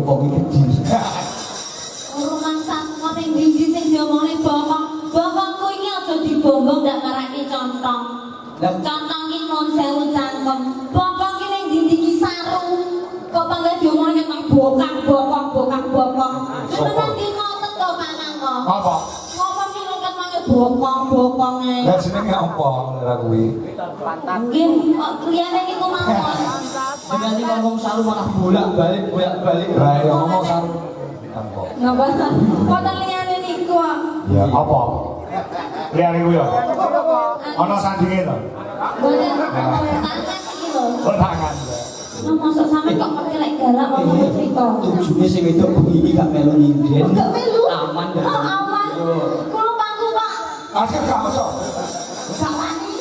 bokong iki gede. Rumang sakmo ning ndi sing diomongin bokong. Bokongku iki aja dibombong ndak marake contong. Contong iki non sewu cangkem. Bokong iki ning ndi iki saru. Kok panggah diomongin nang bokong. Tenan iki ngoten to manang kok. Apa? Ngomong iki lho manggih bokong e. Lah jenenge apa ora kuwi? Mungkin liyane niku mawon. Dengan ini ngomong saru malah bolak-balik. Lah ya ngomong saru. Apa? Ngapa? Kok liyane niku kok. Ya apa? Liyane kuwi ya. Ana sandinge to. Boten tangan iki lho. Oh tangan. Nah, masuk sampe kok pakai lek galak ngomong cerita. Tujune sing wedok kuwi iki gak melu nyinden. Gak melu. Aman Oh, aman. Kulo pangku, Pak. Asal gak iso. Gak wani.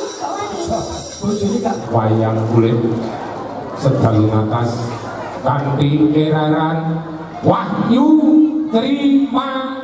Bojone gak wayang kulit sedang atas kanthi eraran wahyu terima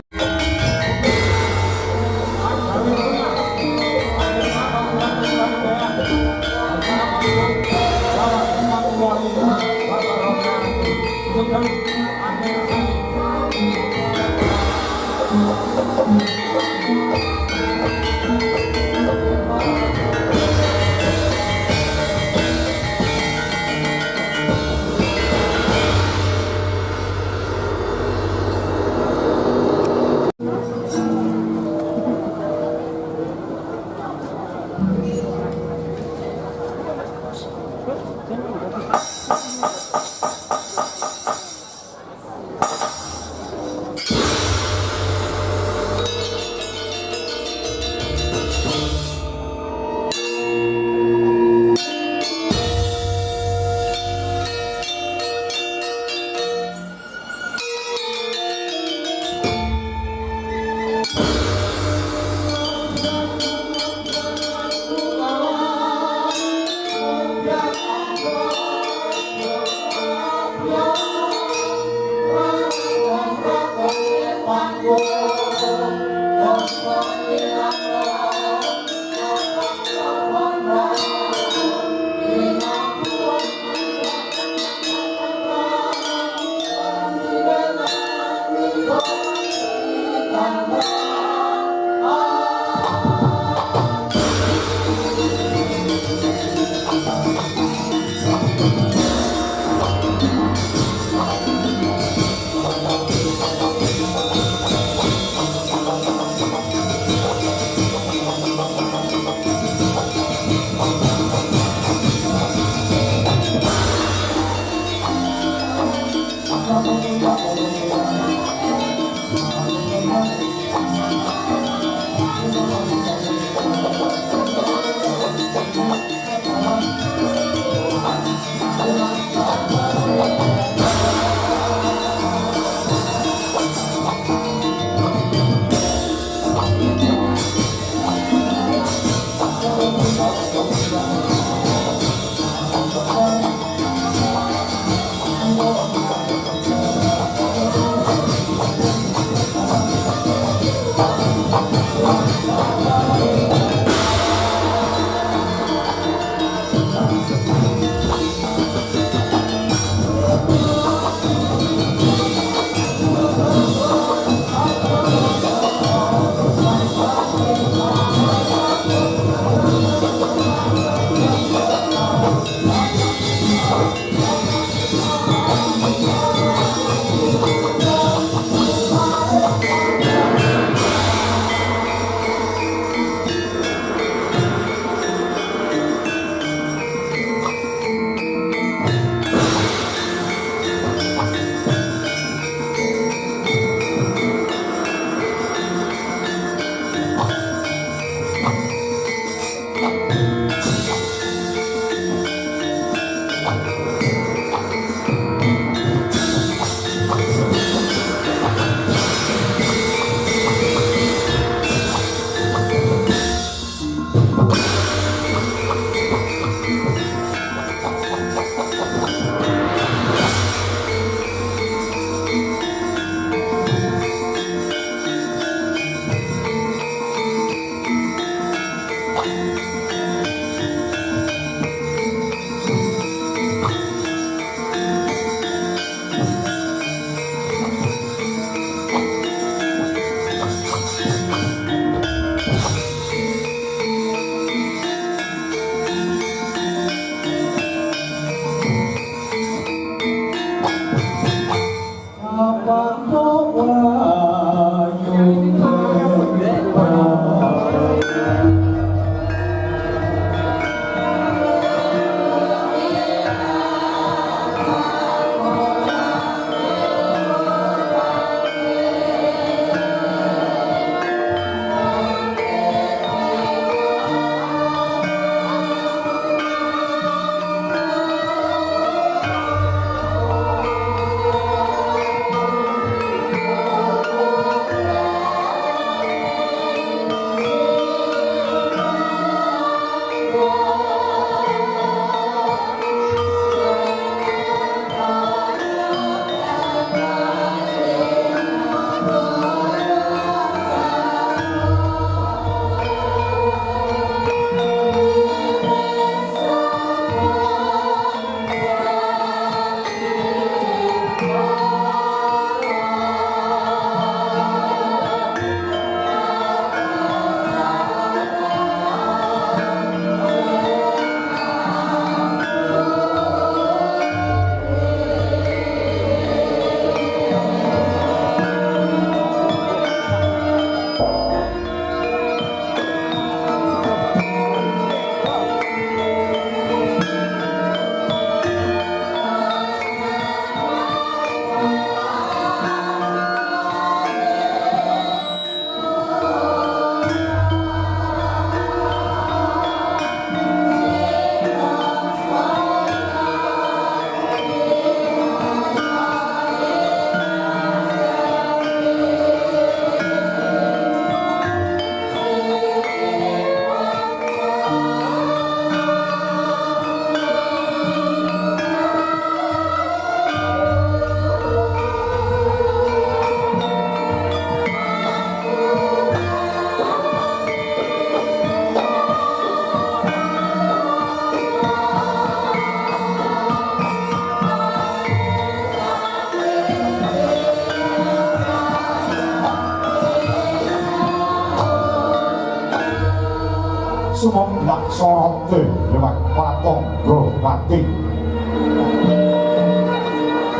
sumembak sorote lewat patong Gropati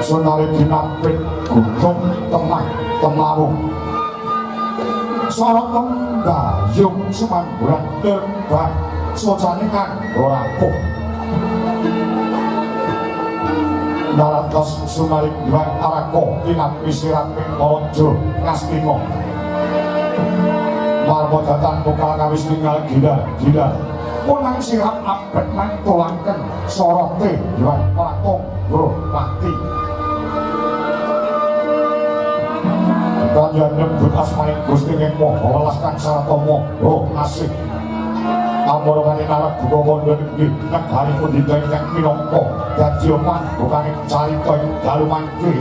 sonari dinapit gunung temah temawung sorot menggayung sumangguran debat socaningan gorakuh naratos sunari giwan arako dinapi siraping morojo ngastingo marmo datang bukal kawis tinggal gila punang sirap abet mantulangken sorote giwan patong Gropati kaya nyebut asmaning Gusti Ngemo welas kang saratomo asih amorongane narap buka mondo niki negari pundhita ingkang minangka dadi omah bukaning carita ing dalu mangke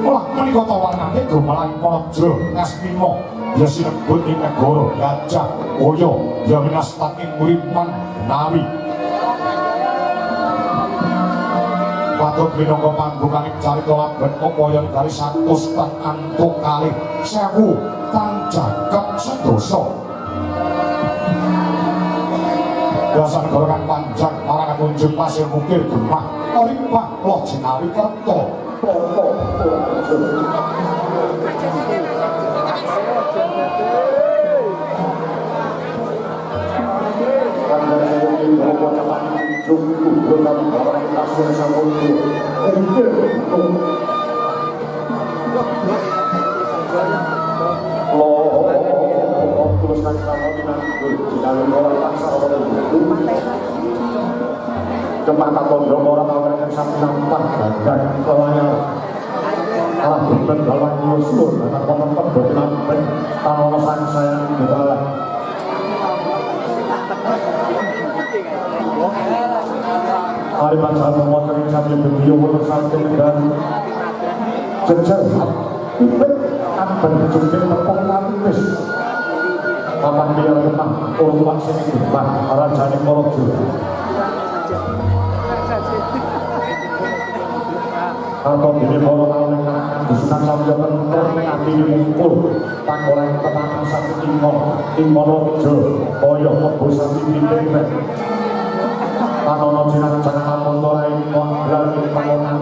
olah menika ta warnane gumelang Praja Ngastina ya sinebut ing negara Gajah Oya ya winastaking Liman Nawi patut minangka panggonaning carita labet upaya dari 100 tan antuk kalih 1000 tan jagat sedoso dasar gorongan panjang marang kunjung pasir mukir gemah oripah loh jinawi kerto Kemana kondom orang yang sampai nampak dan kelanya alah beban dalam nyusul dan penempat berkenaan tanosan saya dibalah hari bangsa memotor yang sampai beliau sampai dan jejer pipet akan berjumpa tepung lapis kapan dia lemah urutan sini gemah rajani Morojo atau ini kalau tahu dengan dusunan sambil kentor nanti mungkul panggolan tenang satu Morojo koyo kebu satu bintang tanono jinak jangan montorai monggal ini panggolan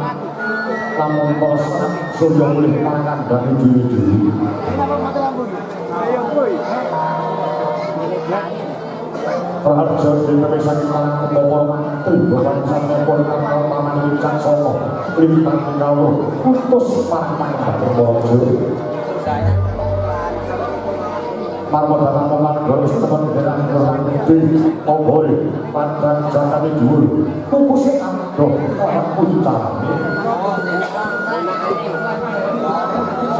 namun kosan surya mulih pangan dari diri-diri Raja Dewi Sakit Malang Kepopor Mantri Bapak Sampai Polkan Paman Lincang Solo Limpang Galuh Putus Parman Kepopor Marmo Datang Paman Galuh Teman Dengan Gelang Di Oboi Pandan Jatani Dulu Tukusi Amdo Orang Puncari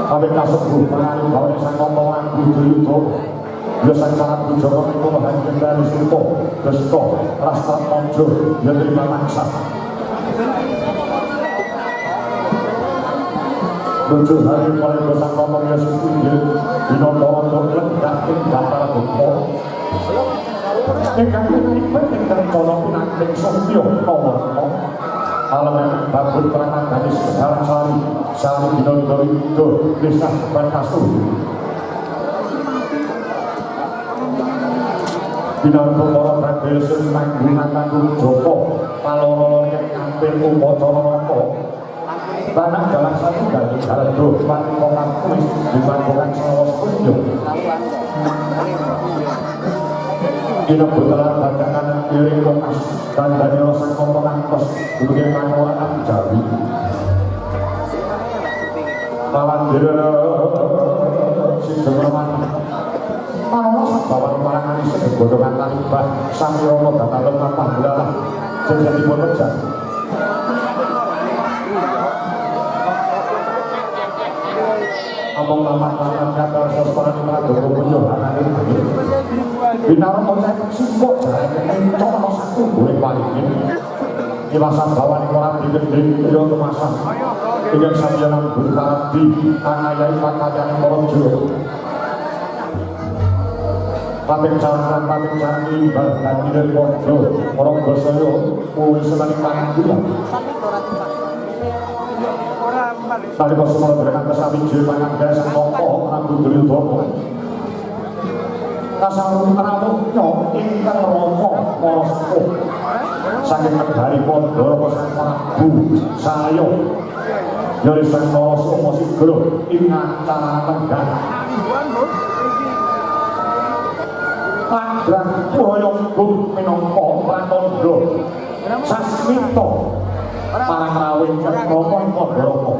Kami kasut Bukan Bawa Sang Ngomong Budi Yudo biasa cara bujono itu bahagian dari Supo, Besto, Rasta Monjo, yang terima mangsa. Tujuh hari mulai bersama ngomong ya setuju, dinotoran dokter dakin datar bumpo. Ingkang ini penting dari kolom pinangking sopio nomor alaman babut perangan dari sedalam sari dinotori itu desa Bankasu. Binarko para pradesun manggunakan Joko paloro yang ngambil upacara roko banak dalam satu dari galdo pangkongan kuis dibangkokan sawas kunjung Dino betelan bacakan kiri lokas dan dari losan komponan kos dulunya manguan api jawi malam dira si jemerman Malah bawa kemarangan isi bodongan taliban Sami Romo datang lemah panggilalah jadi pekerja Among laman-laman kata seseorang yang melakukan penjualan ini Binar Mojek Simpok Ini cuma satu boleh balikin Ilasan bawa orang di gending Rio kemasan Ingin sambilan bertarap di Anayai Pakaian Morojo Pating jalan berganti dari Morojo orang bersoyo Mui senani pangan gula Tadi pas semua berikan kesabi Jadi pangan gaya sang ngomong Rambut beli domo kasarung rawuhnya ingkang rama marasepuh saking negari Pandhawa Sang Prabu Sayo Yori Sang Narasoma Sigra ing acara tenggang Padrang Purayanggung minangka pratandha sasmita parang rawuh ingkang rama ing Pandhawa.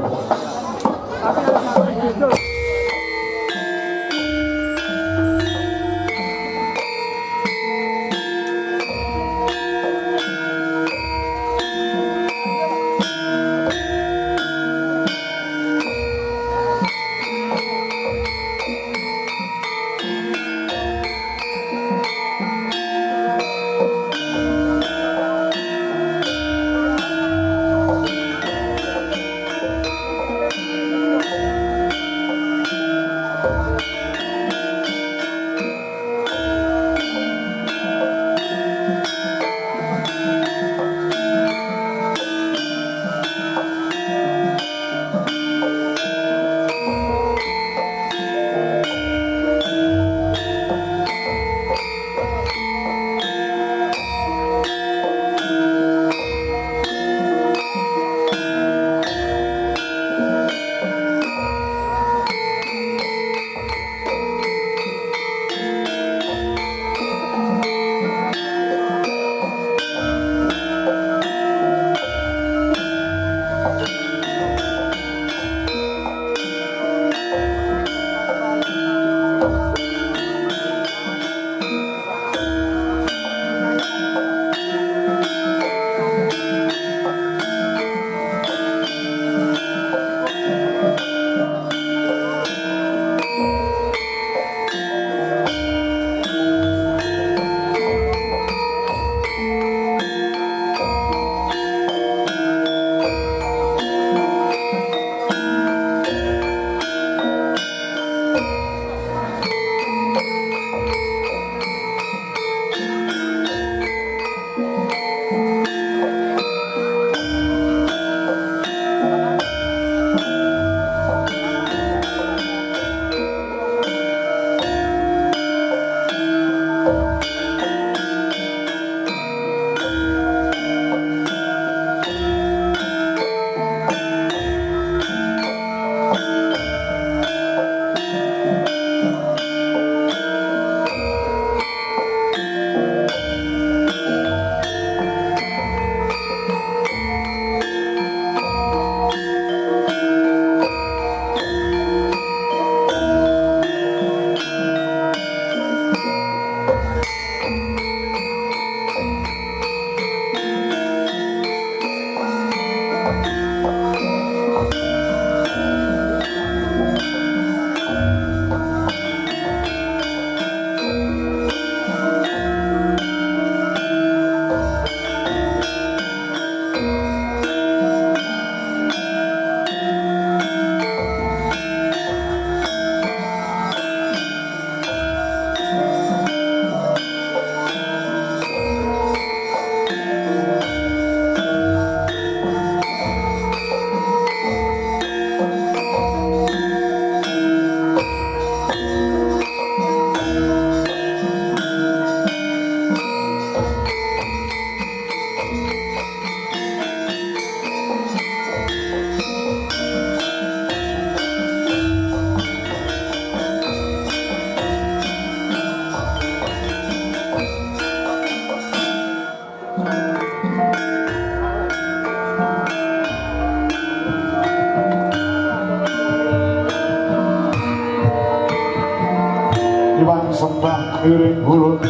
Iwan sembah miring hulun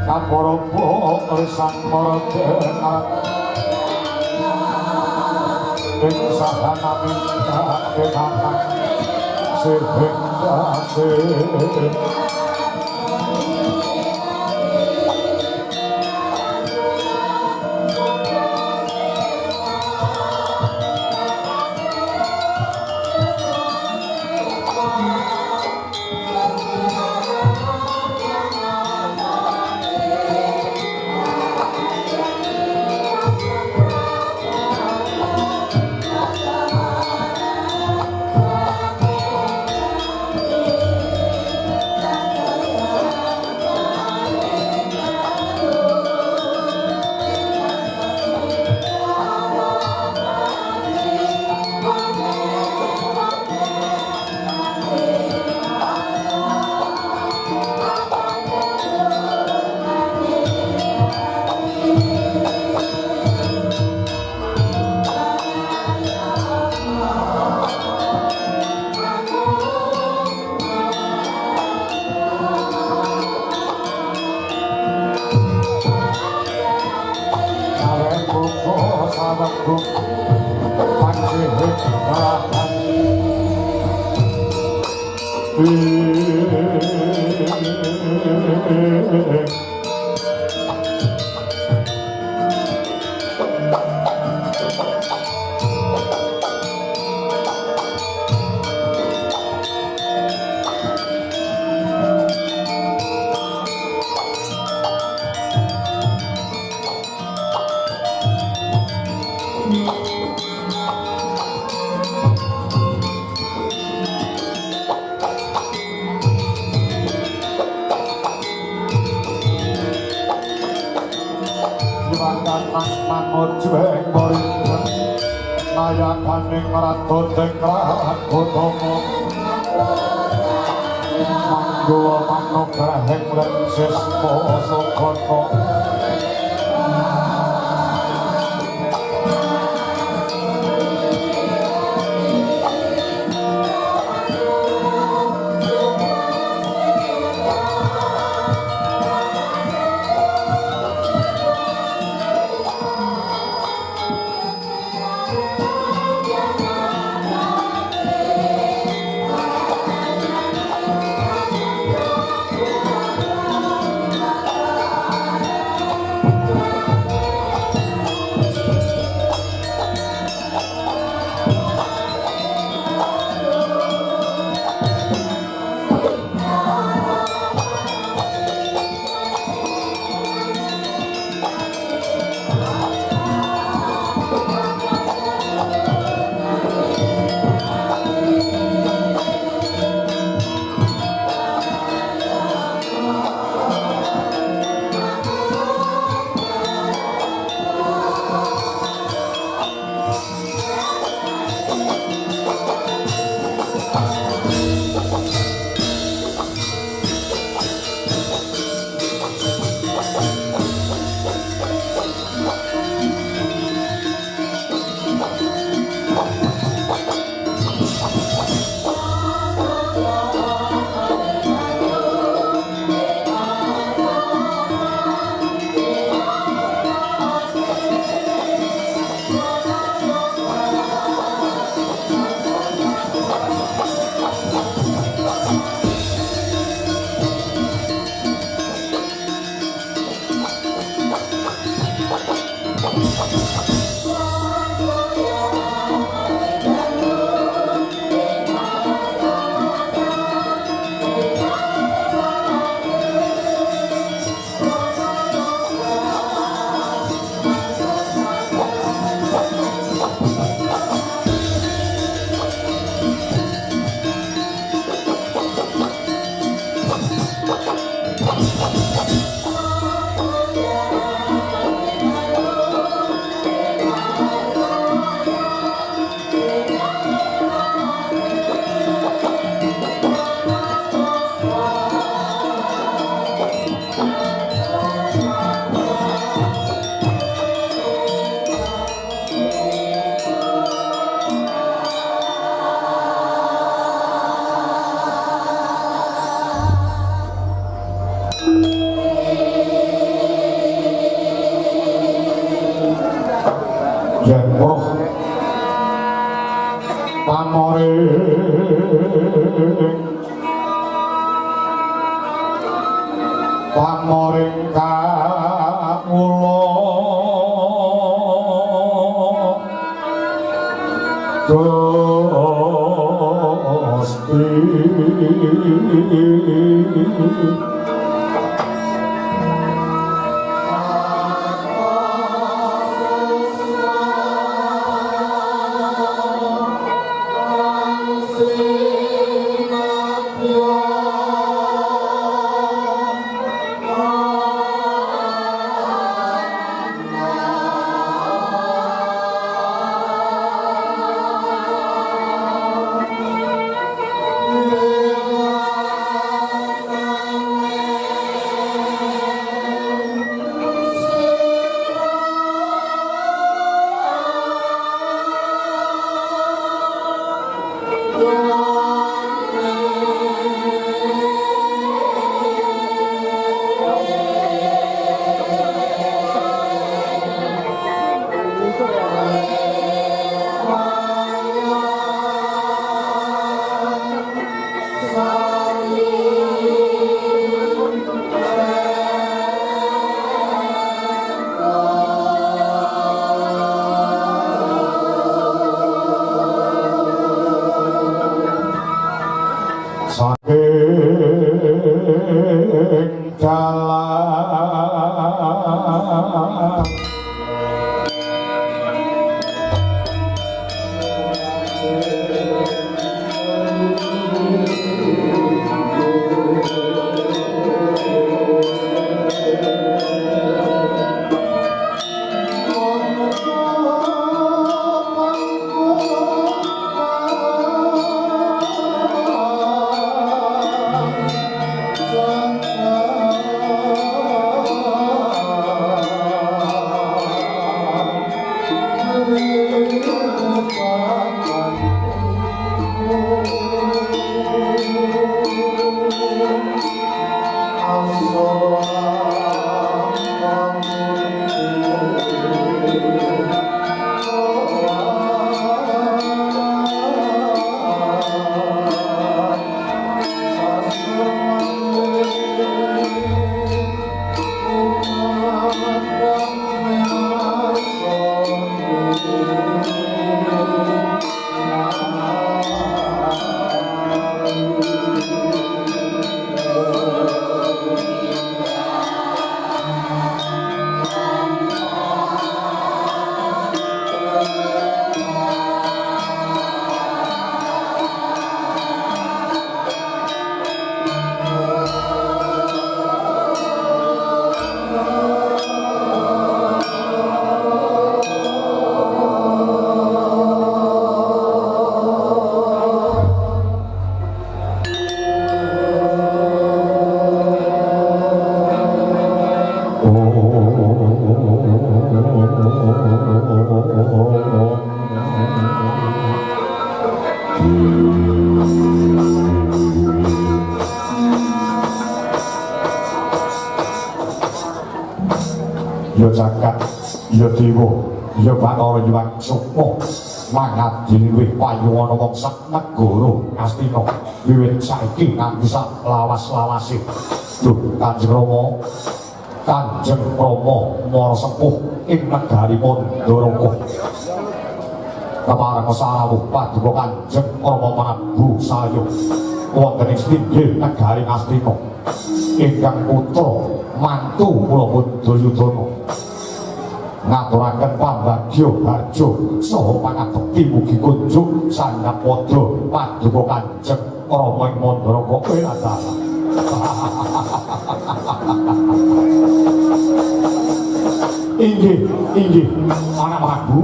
kaporopo sang maradena ing sahana minta kenakan sehingga Nayaning ratu tekrat utama Manggo manugrahing lensis mosokono pamoring kawula Gusti jagat ya dewa ya Bathara Hyang Sukma mangadili wih payungan wong sak negara Astina wiwit saiki nganti sak lawas-lawase. Duh Kanjeng Rama Kanjeng Rama Mara Sepuh ing negari Mandharaka kepareng sarawuh paduka Kanjeng Rama Prabu Salya wonten ing Stinggil negari Astina ingkang putra mantu kula Duryudana ngaturaken pambagya harja saha pangabekti mugi kunjuk sandhapada paduka Kanjeng Rama ing Mandharaka Wiratara. Inggih anak Prabu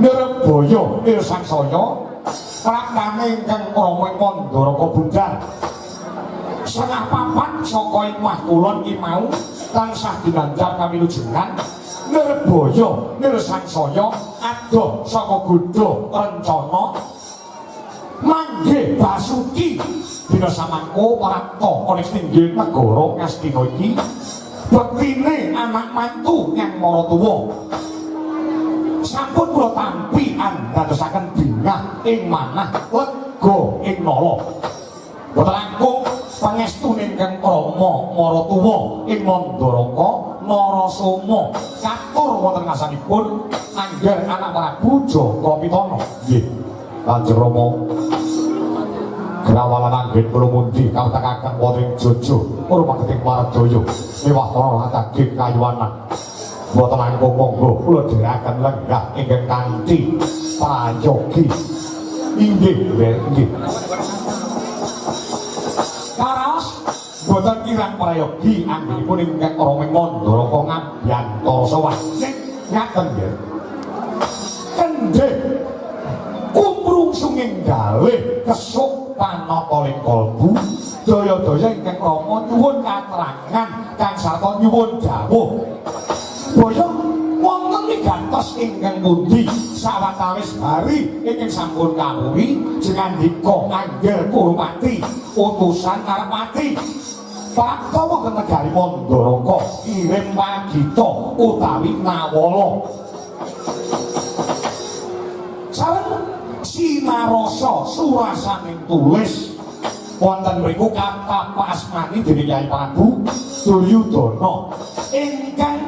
Nirbaya Irsangsaya praktane ingkang Rama ing Mandharaka budal setengah papat saka imah kulon iki mau tansah dinanjar kamilujengan Nirbaya Nirsangsaya adoh saka Gudha rencana manggih Basuki dina samangka prapta ana Stinggil negara Ngastina iki bektine anak mantu yang maratuwa sampun kula tampi andadosaken bingah ing manah lega ing nala boten langkung pangestune ingkang Rama maratuwa ing Mandharaka Narasoma katur wonten ngasanipun angger anak Prabu Jakapitana. Nggih Kanjeng Rama Grawalan anggen kula mundi kawetekaken wonten ing Jaja rumaketing Waradaya miwah para ataging kayuwanan boten langkung monggo kula dherekaken lenggah ingkang kanthi prayogi. Inggih nggih karaos boten kirang prayogi anggenipun ingkang Rama ing Mandharaka ngabyantara sowan ning ngaten nggih kendhek kumrung sunging galih kesuk panapa ing kalbu daya-daya ingkang Rama nyuwun katerangan kang sarta nyuwun dawuh boyong wonten ing gantos ingkang pundi sawatawis hari ingkang sampun kawuhi jengandika angger Kurupati utusan Karepati Prapta wonten negari Mandharaka kirim wagita utawi Nawala sareng sinarasa surasaning tulis wonten mriku kata pasmani dening Kyai Prabu Duryudana ingkang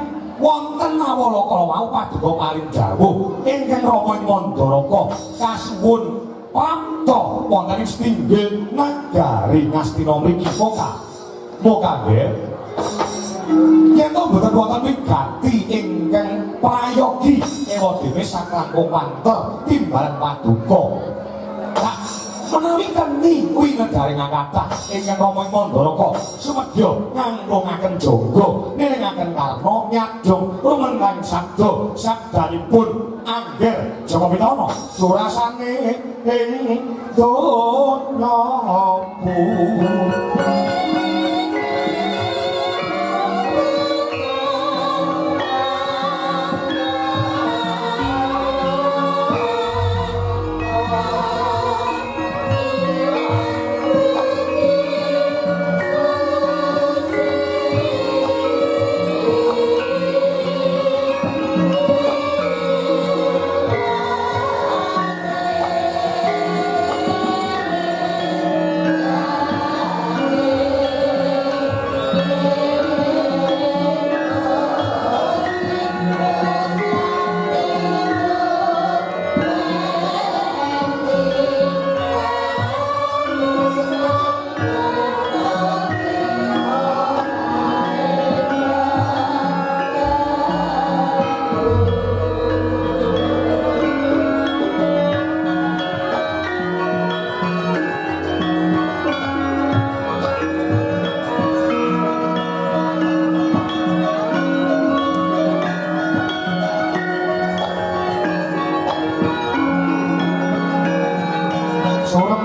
wonten Nawala kala wau paduka paring dawuh ingkang Rama ing Mandharaka kasuwun prapta wonten ing Stinggil negari Ngastina mriki moga nggih yen to boten wonten wigati ingkang prayogi ewa dhewe saklangkung wanter timbalan paduka menawi keni kuwi negari ngakatah ingkang Rama ing Mandharaka sumedya nganglungaken jangga nilingaken karna nyadong rumenang sabda sabdanipun angger Jakapitana surasane ing donya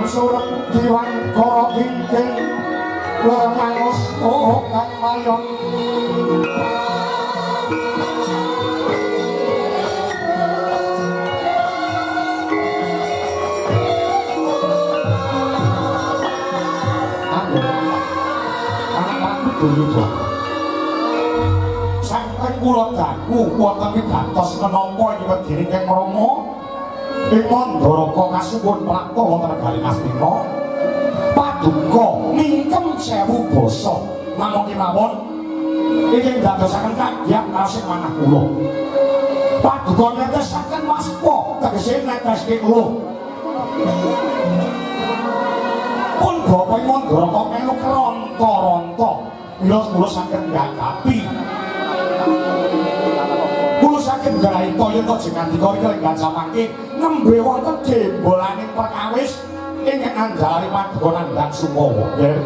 surem diwan kara ingkang lemangus kang mayong anak Prabu Duryudana sang kula dangu wonten wigatos menapa nyuwun dening Kang Rama ing Mandaraka kasuwun prapta wonten negari Astina paduka mingkem 1000 basa namung kemawon ingkang dadosaken kagiat rasih manah kula paduka netesaken waspa tegese neteske kula pun bapak Mandaraka melu keronta-ronta kula saged ngagapi kula saged nggarai toya jeneng dika iki lek gacamake nembe wonten dembolaning perkawis ingkang andhari paduka nandhang Sumawa nggih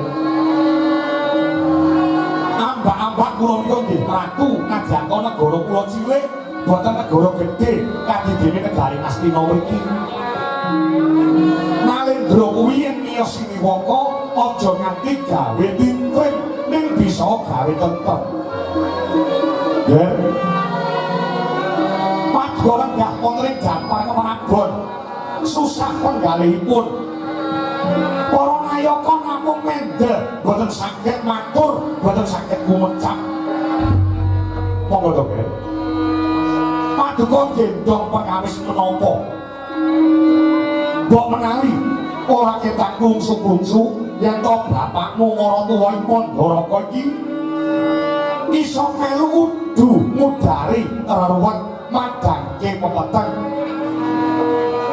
ambak-ambak kula menika nggih ratu nadyanto negara kula cilik boten negara gedhe kadidene negari Astina mriki Nalendra kuwi yen miyos Siniwaka aja nganti gawe tintrim ning bisa gawe tentrem nggih paduka lenggah wonten ing Jampar Kemanagon susah penggalihipun para nayaka namung mendel boten saged matur boten saged kumecap monggo to nggih paduka gendong perkawis menapa mbok menawi ora ketak klungsu-klungsu yen to bapakmu maratuwa ing Mandaraka iki iso melu udu mudari reruwet madangke pepeteng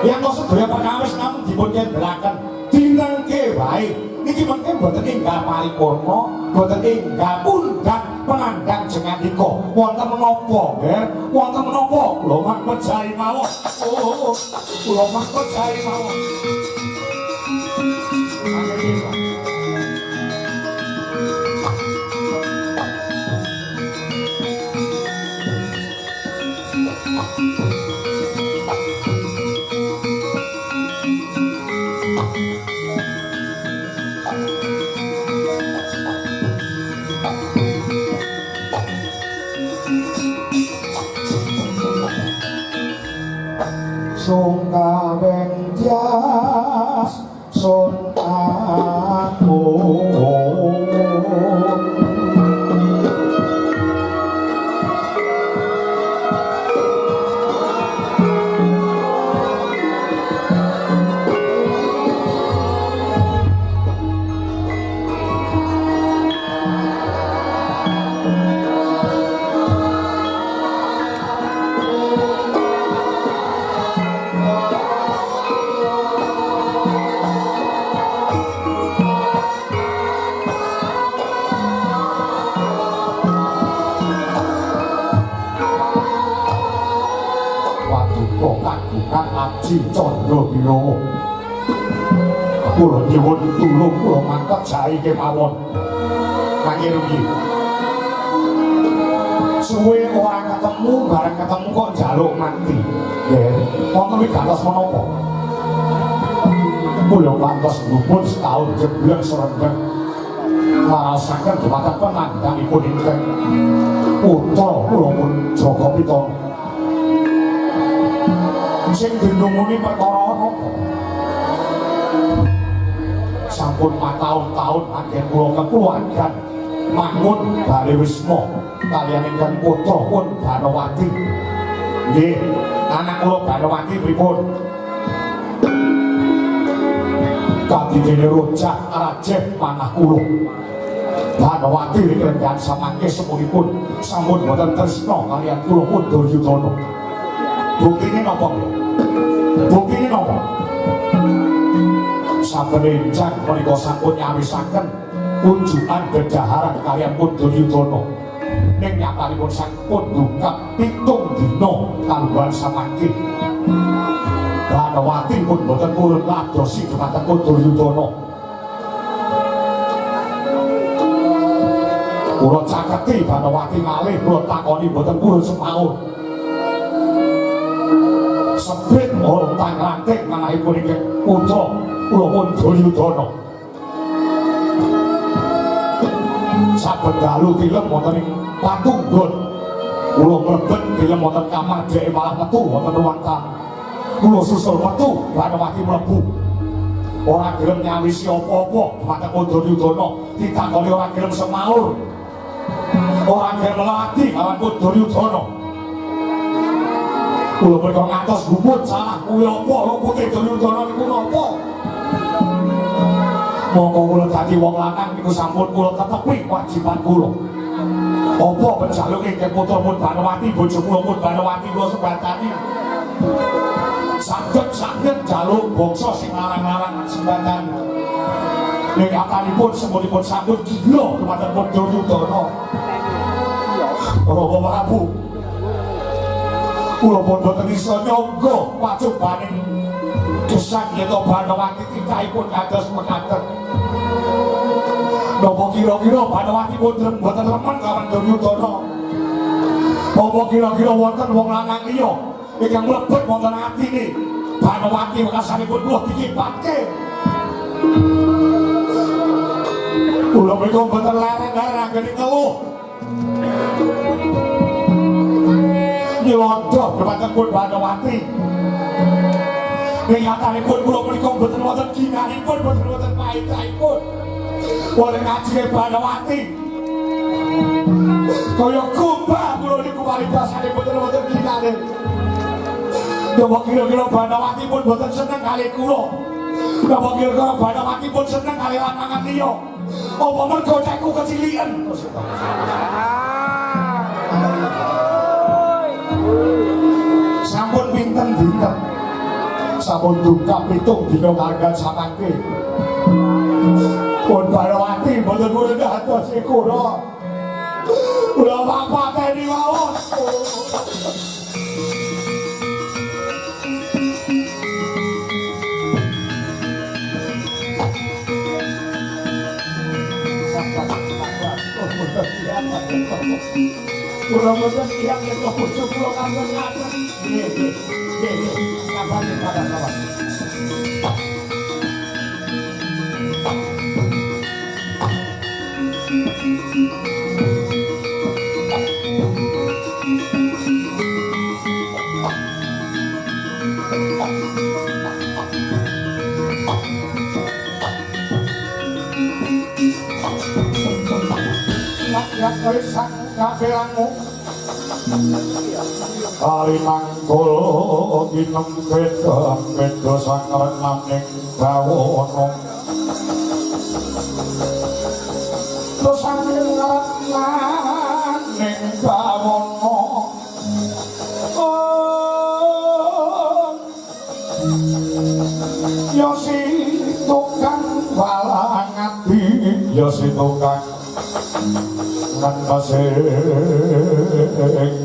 yen to sedaya perkawis namung dipun kendelaken dinengke wae iki mengke boten enggal paripurna boten enggal pundhak penandhang jengandika wonten menapa nggih wonten menapa kula mak percaya mawon kula mak percaya mawon Sungkaweng jas sun aku Aji Candra Birawa kula nyuwun tulung kula mangkat jahe kemawon kangge rumiyin suwe ora ketemu bareng ketemu kok njaluk mati nggih wonten wigatos menapa kula kantos luput setahun jebleng serendeng ngarasaken dumateng penandhangipun ingkang putra kula pun Jaka Pitana sing dinumuni perkara napa sampun 4 tahun anggen kula kekeluargan mangun Bali Wisma kaliyan ingkang putra pun Banawati nggih anak kula Banawati pripun kadidene rojak rajeh manah kula Banawati renggan samangke sepunipun sampun boten tresna kaliyan kula pun Duryudana buktine napa nggih buktine napa saben enjang menika sampun nyawisaken unjukan dedaharan kaliyan pun Duryudana ning nyatanipun sampun dungkap 7 dina kaluwan samangke Banawati pun boten purun ladosi dumateng pun Duryudana kula caketi Banawati malih kula takoni boten purun semaun sebrit ontang ranting manahipun inggih putra kula pun Duryudana saben dalu tilem wonten ing patunggon kula mlebet tilem wonten kamar dhek malah metu wonten ruang tamu kula susul metu Banawati mlebu ora gelem nyawisi apa-apa dumateng Duryudana ditakoni ora gelem semaur Ora gelem melati lawan Duryudana. Kula menika ngantos gumut salah kuwi apa lho putih Duryudana niku napa? Monggo kula dadi wong lanang niku sampun kula tetepi kewajiban kula. Apa penjaluk ingkang putra Mudbanawati bojo kula Mudbanawati kula sebatani. Saged jaluk bangsa sing larang-larang sembatan. Ning akalipun semunipun sampun gila dumateng Duryudana. Rama Prabu. Kula pun boten isa nyangga pacobaning gesang Yeta Banawati titahipun kados mekaten. Napa kira-kira Banawati boten remen kaliyan Duryudana? Apa kira-kira wonten wong lanang liya ingkang mlebet wonten atine Banawati wekasanipun kula dikipatke? Kula menika boten larang-larang anggene ngeluh. Nyelondoh dumateng Banawati. Niatanipun kula menika boten wonten ginanipun, boten wonten paitahipun. Oleh ngajine Banawati. Kaya kumbah kula niku paribasane boten wonten ginane. Napa kira-kira Banawati pun boten seneng kali kula. Napa kira-kira Banawati pun seneng kali lanangan liya. Apa mergo cekku kecilian? Sampun pinten dinten. Sampun duka pitung dina kaliyan samangke. Pun Banawati boten murid dados kula. Kula papateni mawon. Mudah-mudahan yang itu pucuk pulau kampung-kampung. Iya. Kabarnya pada kawan. Ingat kerisang kabelangmu kali mangkul dinem beda sangren maning bawono terus sangren maning bawono yo si tukang balang ati yo si tukang kan pasing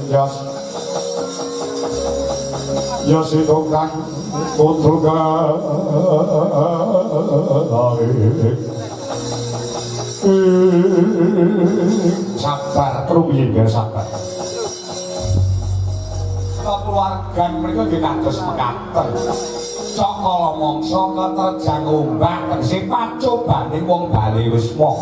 jas ya si tukang kudu sabar rumiyin ya sabar keluarga mereka nggih kados mekaten cok kala mangsa keterjang ombak tegese pacobane wong bali wis moh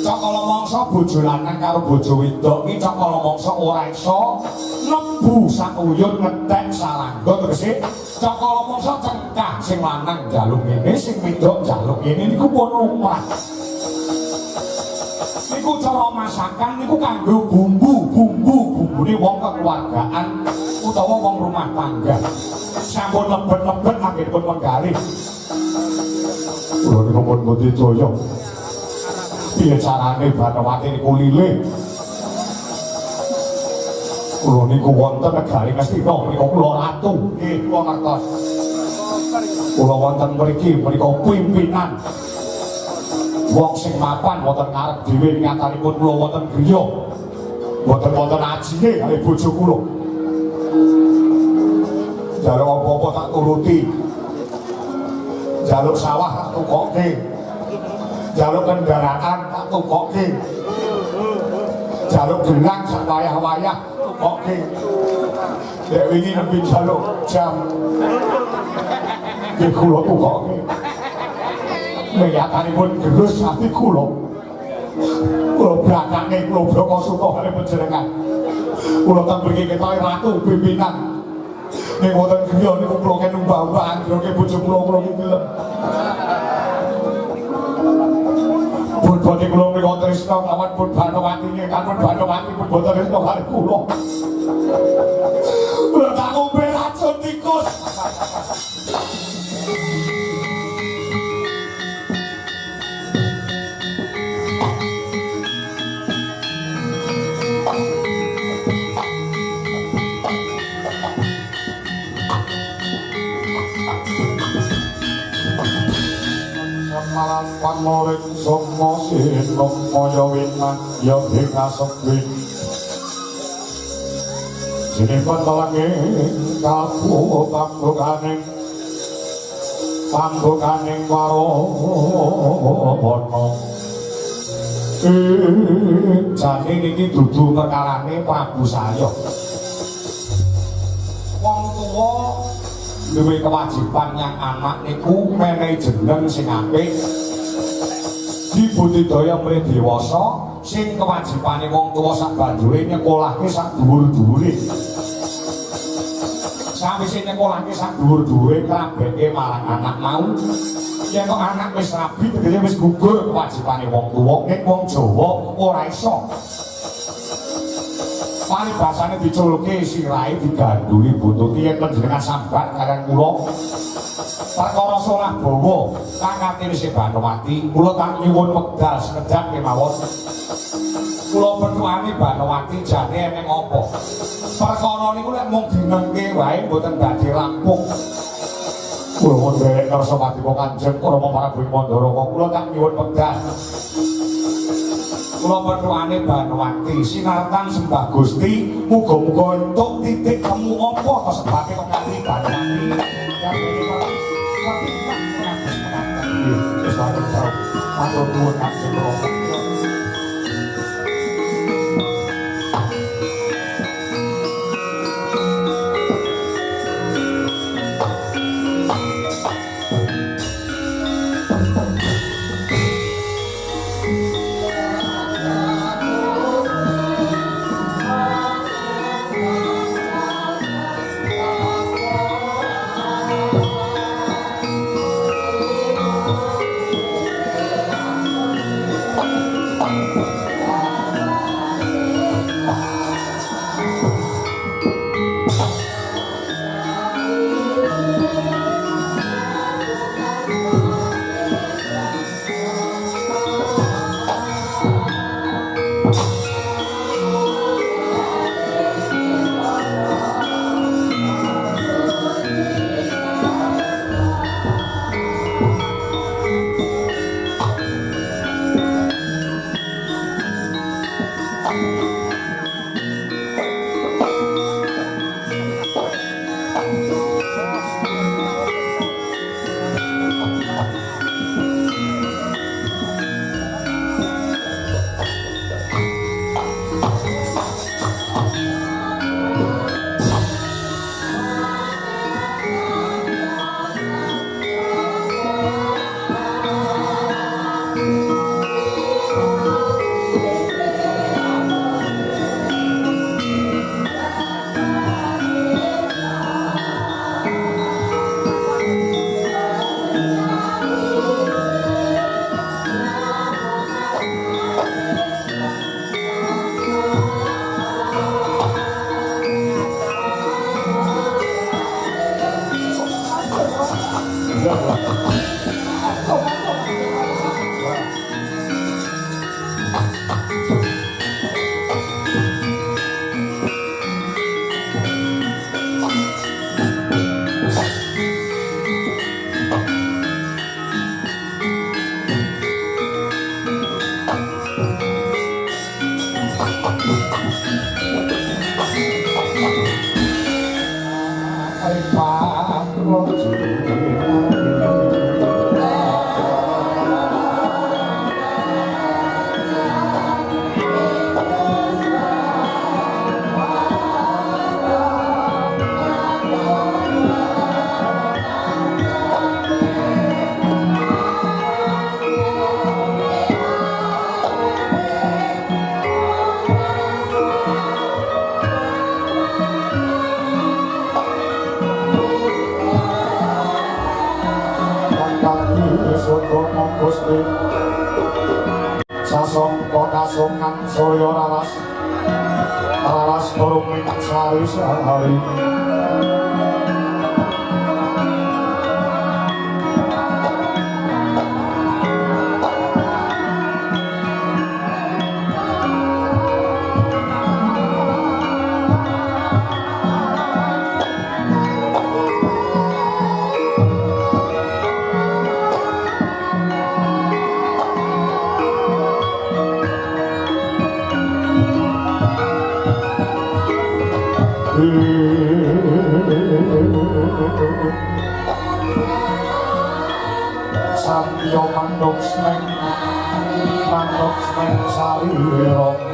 cok kala mangsa bojo lanang karo bojo wedok iki cok kala mangsa ora iso nembu sakuyun ngetek sarangga tegese cok kala mangsa cengkah sing lanang njaluk ngene sing wedok njaluk ngene niku pun lumrah niku cara masakan niku kanggo bumbune wong kekeluargaan utawa wong rumah tangga sampun lebet-lebet anggenipun menggalih kula niku pun mboten daya piye carane Banawati niku lilih kula niku wonten negari Ngastina menika kula ratu nggih kula ngertos kula wonten mriki menika pimpinan wong sing mapan wonten ngarep dhewe ngatanipun kula wonten griya wonten ajine kali bojo kula jaluk apa-apa tak turuti jaluk sawah tak tukokke jaluk kendaraan tak tukokke jaluk gelang sak wayah-wayah tukokke dek wingi nembe jaluk jam nggih kula tukokke meyatanipun gerus ati kula brakane kula braka suka kali panjenengan kula teng mriki ketoke ratu pimpinan ning wonten griya niku kula kenumbah-umbah androke bojo kula iki gelem boten kula menika tresna kawan pun Banowati kan pun Banowati pun boten tresna kali kula. Kula tak ngombe racun tikus. Malam pamoring somo sinong moyo winan ya dikasepi sini pantalangi kapu pambukaning warono jane niki dudu perkarane Prabu Salya wong tuwa duwe kewajiban yang anak niku menehi jeneng sing apik dibudidaya mrih dewasa sing kewajibane wong tuwa sak banjure nyekolahke sak dhuwur-dhuwure sawise nyekolahke sak dhuwur-dhuwure kabehke marang anak mau yen kok anak wis rabi tegese wis gugur kewajibane wong tuwa nek wong Jawa ora iso paribasane diculke sirahe diganduli buntuti yen panjenengan sambat kalian kula perkara salah bawa kangate Sri Banowati kula tak nyuwun wekdal sekedhap kemawon kula bertuani Banowati jane eneng apa perkara niku lek mung dinengke wae mboten badhe rampung kula wonten kersa patipa Kanjeng Rama Prabu Mandara kula tak nyuwun wekdal kula bertuane Banowati sinartan sembah Gusti muga-muga entuk titik temu apa to sebabke kok kanthi Banowati matur nuwun Kanjeng Rama. songan saya raras turung sari-sari Samyo mandok smeng sarira